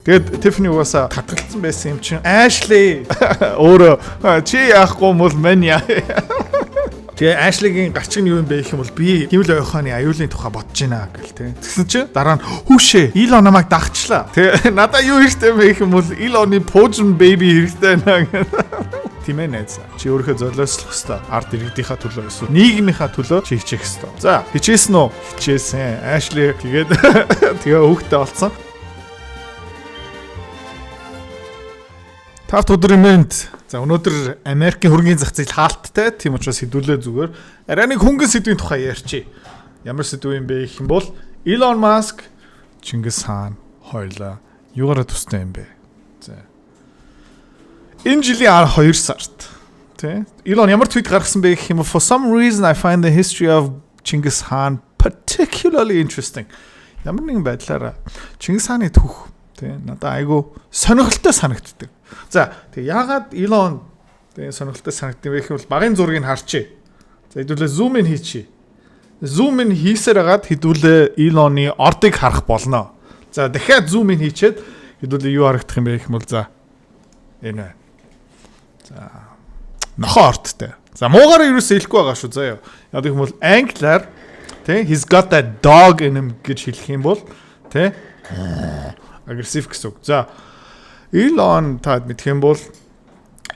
Тэгээд Tiffany угаасаа татгалцсан байсан юм чинь Ashley өөрөө чи яахгүй мөл мань яа. Тэгээ Ashley-гийн гарчин юу юм бэ гэх юм бол би Химэл ойхооны аюулын тухай бодож байна гэл тэ. Тэгсэн чинь дараа нь хүүшээ Elon намайг дагчлаа. Тэгээ надаа юу хэрэгтэй бэ гэх юм бол Elon-ы Poison baby хэрэгтэй байна гэх. Тийм ээ найз. Чи өөрийнхөө золиослох хэвээр ард иргэдийнхаа төлөө эсвэл нийгмийнхаа төлөө чи хичээх хэвээр. За хичээсэн үү? Хичээсэн. Ashley тэгээд тэгээ хүүхдээ олцсон. Тавт өдрийн мэнд. За өнөөдөр Америкийн хөрөнгөний зах зээл хаалттай. Тийм учраас хэдүүлээ зүгээр. Арай нэг хөнгөн сэдвийн тухай ярьчих. Ямар сэдв юм бэ гэх юм бол Elon Musk, Чингис хаан хоёулаа юугаараа тустай юм бэ? За. Энэ жилийн 12 сард тий Elon ямар твит гаргасан бэ гэх юм бол for some reason I find the history of Чингис хаан particularly interesting. Ямар нэгэн байдлаараа Чингис хааны түүх тий надад айгу сонирхолтой санагддаг. За тэг яагаад Elon тэг сонирхолтой санагдсан бэ гэвэл багын зургийг харчээ. За хэдүүлээ зум ин хийчихье. Зум ин хийсээр хагаад хэдүүлээ Elon-ы ордыг харах болно. За дахиад зум ин хийчихэд хэдүүлээ юу харагдах юм бэ гэх юм бол за энэ. За нохоо ордтой. За муугаар юусэн хэлэхгүй байгаа шүү заяа. Яг гэх юм бол англиар тэг he's got that dog in him гэж хэлэх юм бол тэг агрессив гэсэн үг. За Elon таад мэдэх юм бол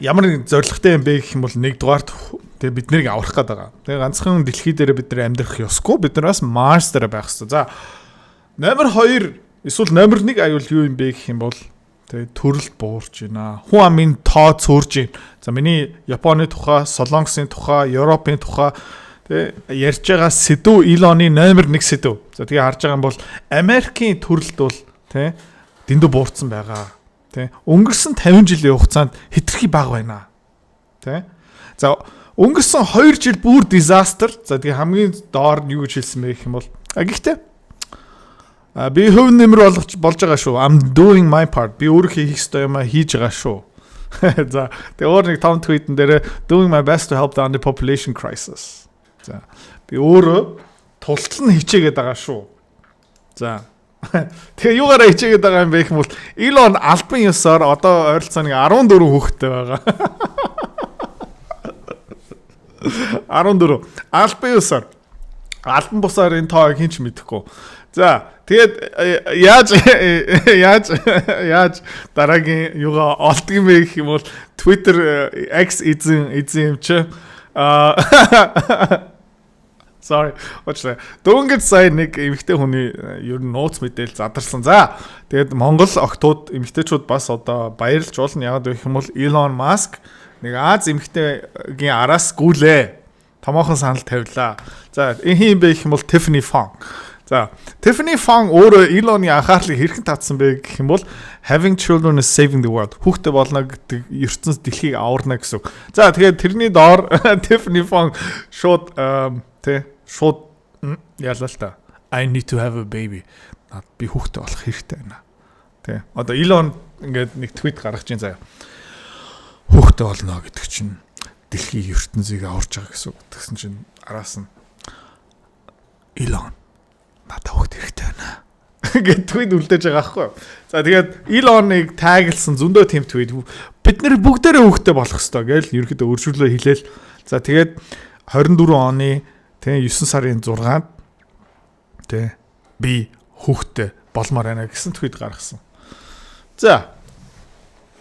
ямар нэг зорилготой юм бэ гэх юм бол нэгдүгээрт тэгээ бид нарыг аврах гээд байгаа. Тэгээ ганцхан дэлхий дээр бид нар амьдрах ёсгүй. Бид нар бас Mars дээр байх хэрэгтэй. За номер 2 эсвэл номер 1 аюул юу юм бэ гэх юм бол тэгээ төрөлд буурч байна. Хүн амын тоо цөөрж байна. За миний Японы тухай, Солонгосын тухай, Европын тухай тэгээ ярьж байгаа сэдв Elon-ы номер 1 сэдв. За тэгээ харж байгаа юм бол Америкийн төрөлд бол тэгээ дэндүү буурсан байгаа. Тэ өнгөрсөн 50 жилийн хугацаанд хэтэрхий бага байна. Тэ. За өнгөрсөн 2 жил бүр disaster. За тэгээ хамгийн доор нь юу гэж хэлсэн бэ гэх юм бол гэхдээ би хөв нэмэр болж байгаа шүү. I'm doing my part. Би өөрөө хийх ёстой юм хийж байгаа шүү. За тэгээ өөр нэг том tweet-эн дээр doing my best to help the underpopulation crisis. За би өөрөө тултал нь хичээгээд байгаа шүү. За тэгээ юугаараа хичээгээд байгаа юм бэ гэх юм бол Elon албан ёсоор одоо ойролцоогоо 14 хүүхэдтэй байгаа. 14 албан ёсоор. Албан бусаар энэ тоог хинч мэдэхгүй. За тэгээд яаж дараагийн юугаа олдго юм бэ гэх юм бол Twitter X эзэн юм чи Sorry. Очтой. Дөнгөж сая нэг эмэгтэй хүний ер нь нууц мэдээлэл задарсан. За. Тэгээд Монгол охтууд эмэгтэйчүүд бас одоо баярлж болно. Яагаад вэ гэх юм бол Elon Musk нэг Аз эмэгтэйгийн араас гүйлээ. Томоохон санал тавилаа. За, энэ юм бэ гэх юм бол Tiffany Fong. За, Tiffany Fong өөрөө Elon-ы анхаарлыг хэрхэн татсан бэ гэх юм бол having children is saving the world. Хүүхдээ болно гэдэг ертөнц дэлхийг аварна гэсэн үг. За, тэгээд тэрний доор Tiffany Fong шууд шууд яалаа л та. I need to have a baby. Би хүүхдээ болох хэрэгтэй байна. Тэ. Одоо Elon ингээд нэг твит гаргаж ин заяа. Хүүхдээ болно гэдэг чинь дэлхийн ертөнцийг аварч байгаа гэсэн үг. Тэгсэн чинь араас нь Elon надад хүүхдээ хэрэгтэй байна. Гэт твит үлдээж байгаа аахгүй. За тэгээд Elon-ыг таглсан зөндөө тэм твит бид нэр бүгдээрээ хүүхдээ болох ёстой гэж ерөөдөө өршөөлөө хэлээл. За тэгээд 24 оны 9 сарын 6-нд би хүүхдээ болмоор байна гэсэн твит гаргасан. За.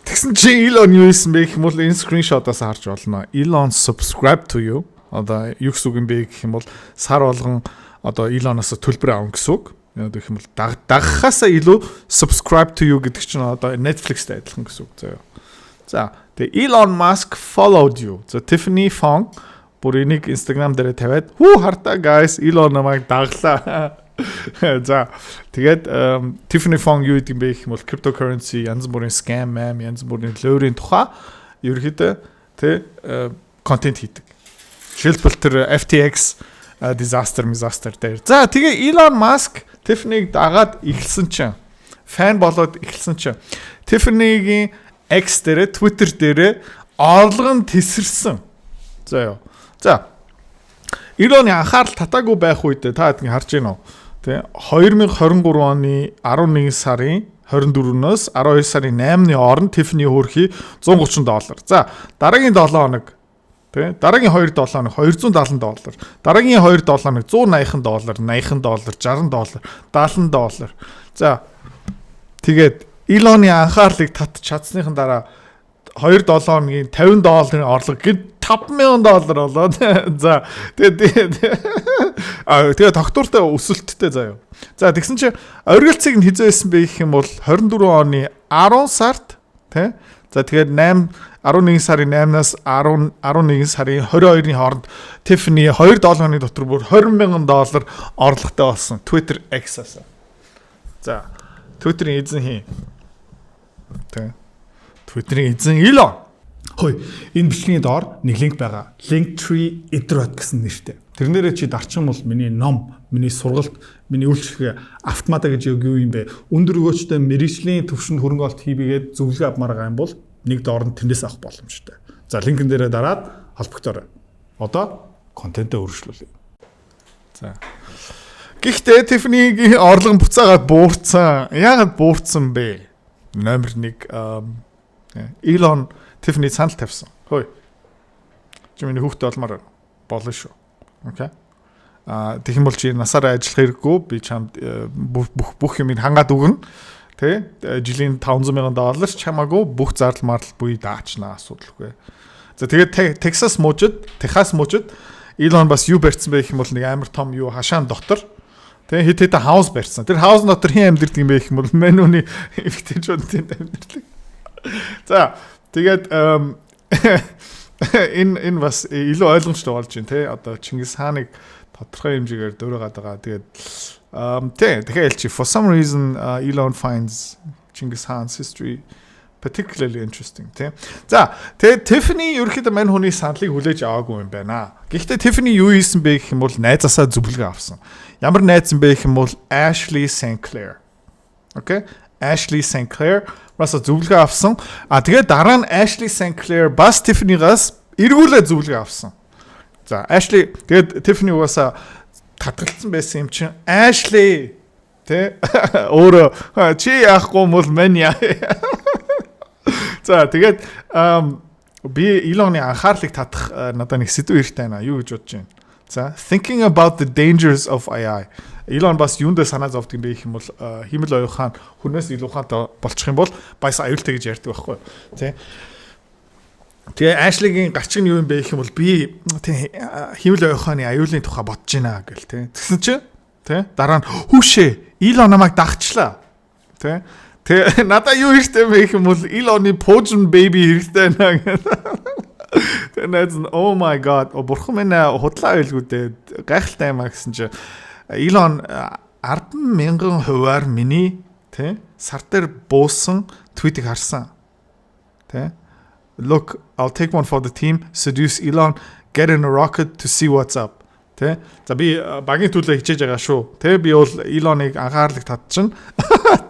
Тэгсэн чи Elon юу хийсэн бэ гэх юм бол энэ скриншотоос харж болно. Elon subscribe to you. Одоо юу гэсэн үг юм бэ гэх юм бол сар болгон одоо Elon-оос төлбөр авах гэсэн үг. Яг гэх юм бол дагахаасаа илүү subscribe to you гэдэг чинь одоо Netflix-тэй адилхан гэсэн үг заяа. За. Тэгээ Elon Musk followed you. За Tiffany Fong бүр энийг Instagram дээр тавиад хартаа guys Elon намайг даглаа. За тэгээд Tiffany Fong юу гэдэг юм бэ гэх юм бол cryptocurrency янз бүрийн scam янз бүрийн лөөрийн тухай ерөөхдөө контент хийдэг. Жишээлбэл тэр FTX disaster дээр. За тэгээ Elon Musk Tiffany-г дагаад эхэлсэн чинь фан болоод эхэлсэн чинь Tiffany-гийн X дээр Twitter дээр орлого нь тесэрсэн. За ёо. За. Elon-ы анхаарал татаагүй байх үед та харж байна уу? Тэ 2023 оны 11 сарын 24-ноос 12 сарын 8-ны хооронд Tiffany хөөрхий $130. За, дараагийн 7 хоног тий. Дараагийн 2 7 хоног $270. Дараагийн 2 7 хоног $180, $80, $60, $70. За. Тэгээд Илоны анхаарлыг татж чадсныхан дараа 2 7 хоногийн $50 орлого гэд $5,000 болоод за тэгээд тогтвортой өсөлттэй заяа. За тэгсэн чинь оргилцыг нь хизээ байсан бэ гэх юм бол 24 оны 10 сард тий. За тэгээд 11 сарын 8-наас 11 сарын 22-ны хооронд Tiffany 2 7 хоногийн дотор бүр $20,000 орлоготой болсон Twitter X-аас. За Twitter-ийн эзэн хин. Тэ. Twitter-ийн эзэн Elon. Хөөе, энэ бичлэгийн доор нэг линк байгаа. Linktree Idrot гэсэн нэртэй. Тэрнээрээ чи дарчин бол миний ном, миний сургалт, миний үйлчлэгээ автомата гэж юу юм бэ? Өндөр өгөөчтэй мэргэжлийн төвшөнд хөрөнгө оолт хийбигээд зөвлөгөө авмаар байгаа юм бол нэг доорн тэрнээс авах боломжтой. За линкэн дээрээ дараад холбогдорой. Одоо контентээ өргөжлүүлье. За. Гэхдээ Tiffany-гийн орлого буцаагаад буурсан. Яагаад буурсан бэ? Номер 1 Elon Tiffany санал тавьсан. Хөөе. Чи миний хүүхдээ олмаар болно шүү. Окей. Тэгэх юм бол чи насаараа ажиллах хэрэггүй. Би чамд бүх юмыг хангаад өгнө. Тэ? Жилийн $500,000 чамаагүй бүх зардал мардал буй даачна асуудалгүй. За тэгээд Техас мужид Elon бас юу барьсан бэ гэх юм бол нэг амар том юу хашаан дотор тэ хит хаус барьсан. Тэр хаус дотор хэн амьдэрдэг юм бэ гэх юм бол Менүний эвтэйчүүд тэнд амьдэрдэг. За тэгээд энэ бас илүү ойлгомжтой болж байна те. Одоо Чингис хааныг тодорхой хэмжээгээр дөөрөөгаад байгаа. Тэгээд тэгэхээр for some reason Elon finds Genghis Khan's history particularly interesting те. За тэгээд Tiffany ерөөхдөө мань хүний саналыг хүлээж аваагүй юм байна. Гэхдээ Tiffany юу хийсэн бэ гэх юм бол найзаасаа зөвлөгөө авсан. Ямар найз юм бэ гэх юм бол Ashley Sinclair. Okay? Ashley Sinclair бас зөвлөгөө авсан. Тэгээд дараа нь Ashley Sinclair бас Tiffany-гаас эргүүлээ зөвлөгөө авсан. За Ashley тэгээд Tiffany бас татгалцсан байсан юм чинь Ashley тэ өөрөө чи яахгүй бол мань яа. За тэгээд би Elon-ы анхаарлыг татах надад нэг сэдв хэрэгтэй байна. Юу гэж бодож байна? За thinking about the dangers of AI. Elon бас юундээ санаа зовдөг юм бэ гэх юм бол химэл оюухан хүнээс илүү ухаантай болчих юм бол баяс аюултай гэж ярьдаг байхгүй тий. Тэгээ Ashley-гийн гарчиг нь юу юм бэ гэх юм бол би химэл оюуханы аюулын тухай бодож байна гэл тий. Тэгсэн чинь тий дараа нь хүүшээ Elon намайг дагчлаа тий. Тэгээ надаа юу хэрэгтэй бэ гэх юм бол Elon-ы Poison baby хэрэгтэй байна гэх. Тэнааз oh my god бурхан минь худлаа байлгүй дээ гайхалтай юм а гэсэн чинь Elon 10,000 хувиар миний тий сар дээр буусан твитийг харсан. Тий Look, I'll take one for the team. Seduce Elon, get in a rocket to see what's up. Тэ? За би багийн төлөө хичээж байгаа шүү. Тэ би бол Elon-ыг анхаарлыг татчихна.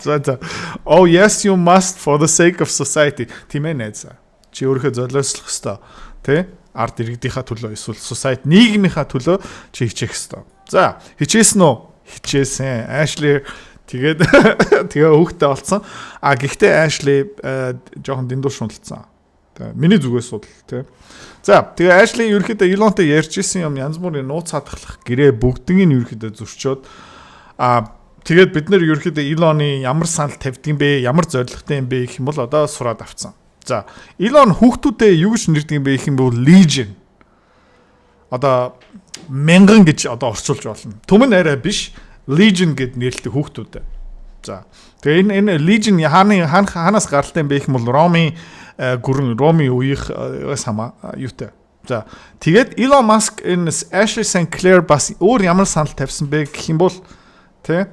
За. Oh yes you must for the sake of society. Тийм ээ найз. Чи өөрийнхөө золиослох ёстой. Тэ? Ард иргэдийнхаа төлөө эсвэл society нийгмийнхаа төлөө чи хичээх ёстой. За, хичээсэн үү? Хичээсэн. Ashley тэгээд тэгээ хүүхдээ олцсон. Гэхдээ Ashley жоохон дэндүү шундалцсан. Тэ миний зүгээс судал тэ. За, тэгээ Ashley ерөөхдөө Elon-тэй ярьж исэн юм янз бүрийн нууц хадгалах гэрээ бүгднийг нь ерөөхдөө зөрчөөд тэгээд бид нэр ерөөхдөө Elon-ы ямар санал тавьдгийм бэ, ямар зорилготой юм бэ гэх юм бол одоо сураад авцсан. За, Elon хүүхдүүдээ юу гэж нэрдэг юм бэ гэх юм бол Legion. Одоо 1000 гэж одоо орчуулж болно. Түмэн арай биш, Legion гэд нэрлэдэг хүүхдүүдээ. За. Тэгээ энэ Legion хаанаас гаралтай юм бэ гэх юм бол Роми үеийнхээс юутай. За. Тэгээд Elon Musk энэ Ashley Sinclair бас өөр ямар санал тавьсан бэ гэх юм бол тэ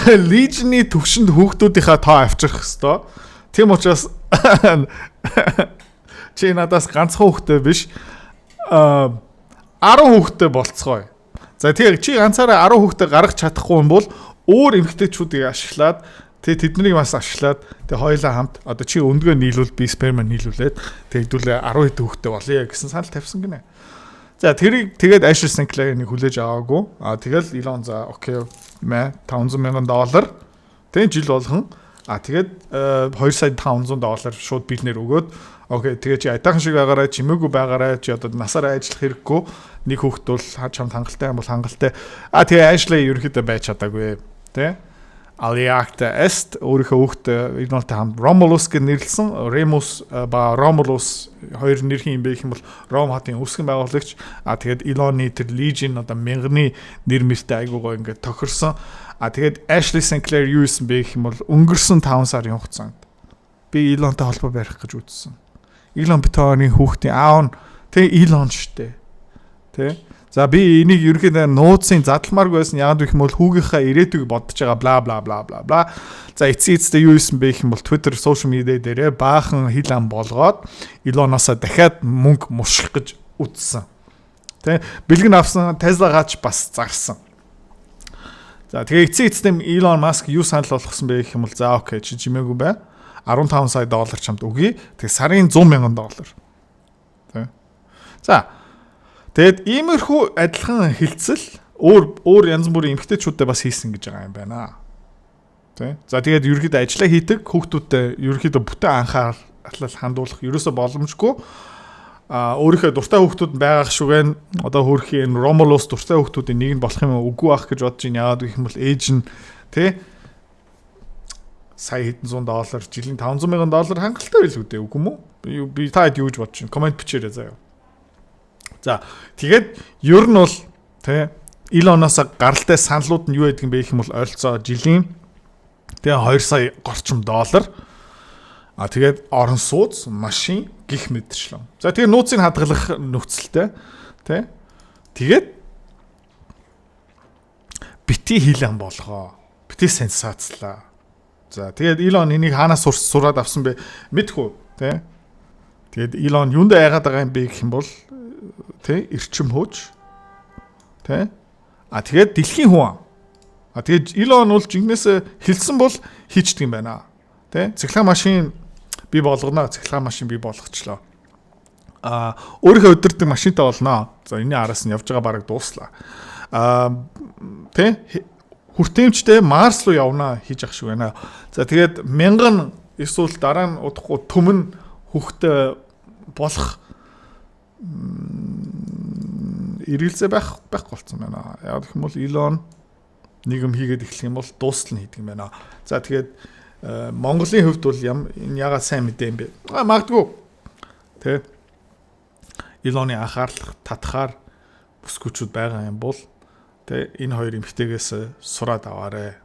Legion-ы төвшөнд хүүхдүүдийнхаа тоо авчрах хэвээр. Тийм учраас чи надаас ганцхан хүүхдээ биш 10 хүүхдээ болцгоё. За тэгээ чи ганцаараа 10 хүүхдээ гаргах чадахгүй юм бол өөр эмэгтэйчүүдийг ашиглаад тэгээ тэднийг бас ашиглаад тэгээ хоёулаа хамт одоо чи өндгөө нийлүүл би сперма нийлүүлээд тэгээ хэдүүлээ 10 хэдэн хүүхдээ болъё гэсэн санал тавьсан гинэ. За тэрийг тэгээд Ashley Sinclair-ыг хүлээж аваагүй. Тэгэл Elon за окей $500,000 тэ Тэ жил болгон тэгээд $2,500 шууд билнэр өгөөд окей тэгээ чи айтайхан шиг байгаарай чимээгүй байгаарай чи одоо насаараа ажиллах хэрэггүй нэг хүүхэд бол чамд хангалттай юм бол хангалттай тэгээ ажлаа ерөөхдөө байж чадаагүй тэ Aliacta Est өөрийнхөө хүүхэд Илонтой хамт Romulus гэж нэрлсэн Remus ба Romulus хоёр нэрхийн юм байх юм бол Ром хотын үүсгэн байгуулагч тэгээд Илоны тэр Legion одоо мянганы нэр мэртэй айгуугаа ингээд тохирсон тэгээд Ashley Sinclair юу юм бэ гэх юм бол өнгөрсөн 5 сарын хугацаанд би Илонтой холбоо барих гэж үзсэн. Илон Битоны хүүхдийн аав нь тэг Илон штэ. Тэ. За би энийг ерөнхийдөө нууцын задлмаарг байсан яагаад гэх юм бол хүүгийнхаа ирээдүйг бодож байгаа бла бла бла бла бла. За эцээцтэй юу исэн бэ гэх юм бол Twitter social media дээрээ баахан хил ам болгоод Илоноосоо дахиад мөнгө муших гэж үзсэн. Тэ. Бэлгэн авсан Tesla гаач бас зарсан. За тэгээ эцээцтэй Elon Musk юу санал болгосон бэ гэх юм бол за окей чи чимээгүй бай. $15 сая чамд өгье. Тэгээ сарын $100,000. Тэ. За. Тэгэд иймэрхүү адилхан хилцэл өөр янз бүрийн эмгтээчүүдэд бас хийсэн гэж байгаа юм байна. Тэ. За тэгээд ерөөхдөө ажиллаа хийдэг хүүхдүүдэд ерөөхдөө бүтэн анхаарал хандуулах ерөөсө боломжгүй. Өөрийнхөө дуртай хүүхдүүд байгаа шүгэн одоо хөрхийн Romulus дуртай хүүхдүүдийн нэг нь болох юм үгүй байх гэж бодож байна. Яагаад гэх юм бол ээж нь тэ сая хэдэн $100 жилийн $500,000 хангалттай байл үдээ үгүй юм уу? Би таад юу гэж бодож байна? Комент бичээрэй заяа. За тэгээд ер нь бол тэ Илоноос гаралтай саналууд нь юу байдаг юм бэ гэх юм бол ойролцоо жилийн тэгээ $2 сая горчим доллар. Тэгээд орон сууц, машин гих мэдчлээ. За тэгээд нууцыг хадгалах нөхцөлтэй тэ. Тэгээд бити хилэн болгоо. Бити сенсацлаа. За тэгээд Илон энийг хаанаас сураад авсан бэ? Мэдгүй тий. Тэгээд Илон юунд айгаад байгаа юм бэ гэх юм бол тий эрчим хууч тий. Тэгээд дэлхийн хүн. Тэгээд Илон бол жинхнээс хэлсэн бол хийчдэг юм байна. Тий. Цэглэг машин би болгоно, цэглэг машин би болгочлоо. Өөрийнхөө өдөрдөг машинтай болно. За энэний араас нь явж байгаа бараг дууслаа. Тий хүртээмжтэй Марс руу явна хийж ах шиг байна. За тэгээд 1000 эсвэл дараа нь удахгүй төмөн хүүхдээ болох эргэлзээ байхгүй болсон байна. Яг гэх юм бол Илон нэг юм хийгээд эхлэх юм бол дуустал нь хийдэг юм байна. За тэгээд Монголын хувьд бол энэ ягаад сайн мэдээ юм бэ? Магадгүй тэ Илоны анхаарал татахаар бүсгүүчүүд байгаа юм бол тэ энэ хоёр эмэгтэйгээс сураад аваарэ.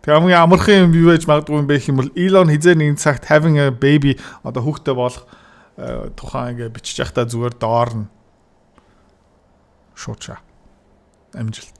Хамгийн амархан юм юу байж магадгүй юм бэ гэх юм бол Elon хизээ нэгэн цагт having a baby одоо хүүхдээ болох тухайн ингээ бичиж явахдаа зүгээр доор нь шуучаа амжилт